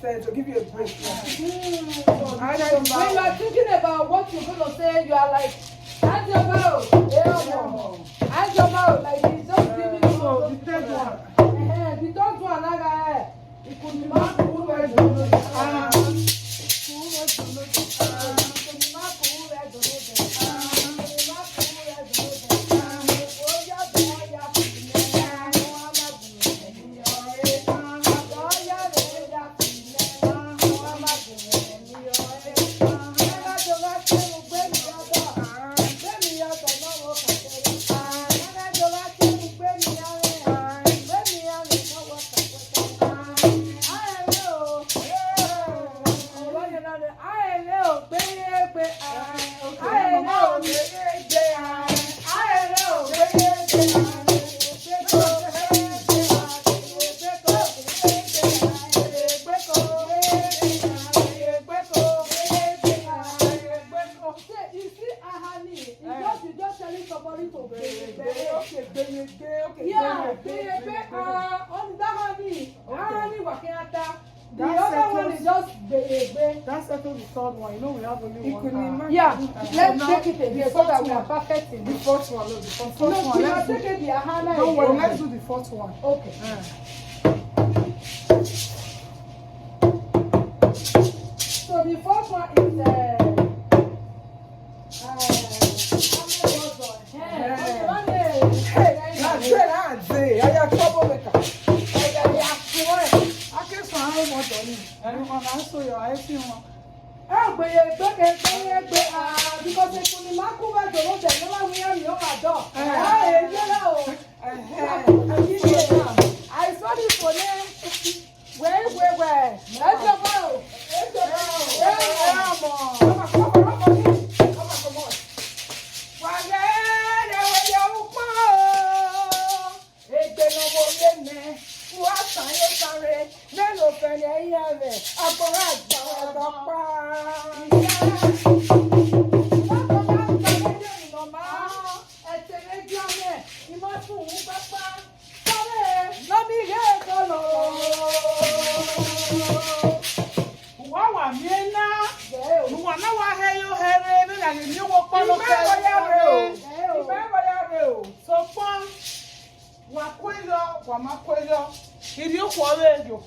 To give you a break. When you are thinking about what you're going to say, you are like, hands your mouth. Hands your mouth. Like he's just giving you the third one. The third one, it could be marked who was let's take it again so that we are perfect in the fourth one. No, the fourth one. We are taking the ahana. Don't worry, let's do the fourth one. Okay. So the fourth one is because they could not cover the road that never wear your door. I saw this for them. Where? Let's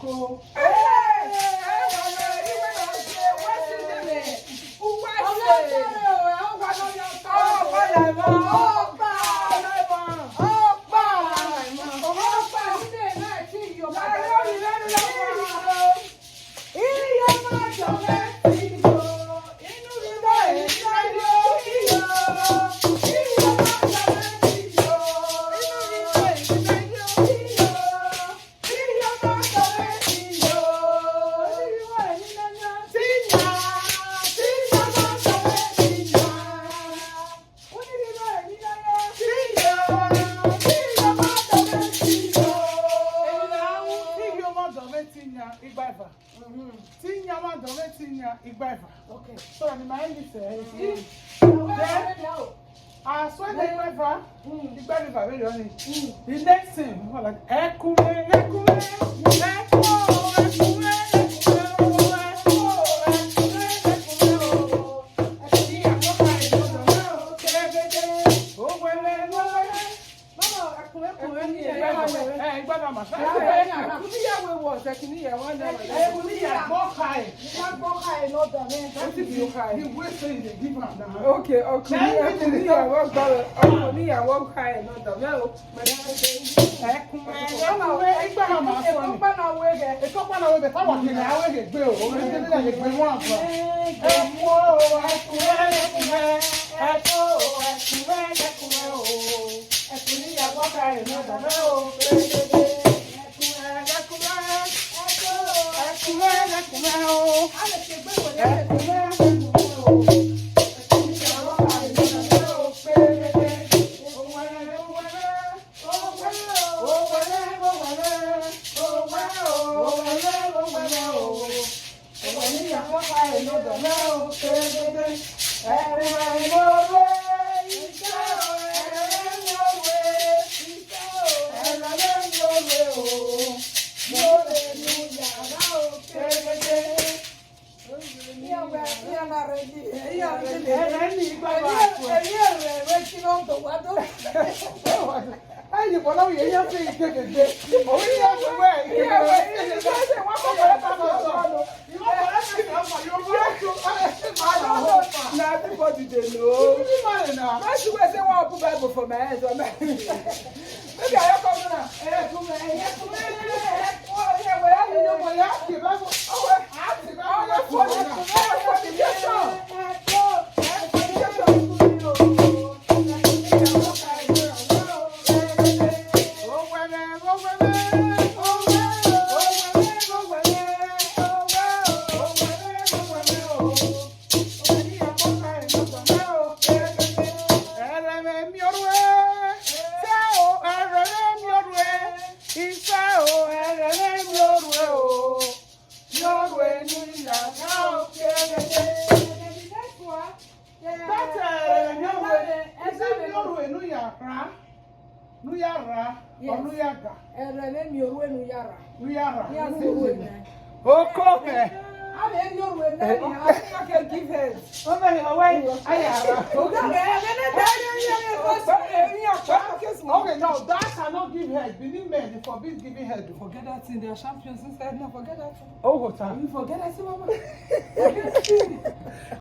go. tinya igba. Tinya man do we tinya igba. Okay. So ni my end say. I swear the igba very only. The next thing, like ekume. Okay, everybody they know. I should say one put Bible for my hands. Maybe I come now. Okay. I can give head. Okay, no, that cannot give head. Benin men, they forbid giving head. Forget that thing. They are champions inside. No, forget that thing. Oh, what time? You forget that thing, Mama.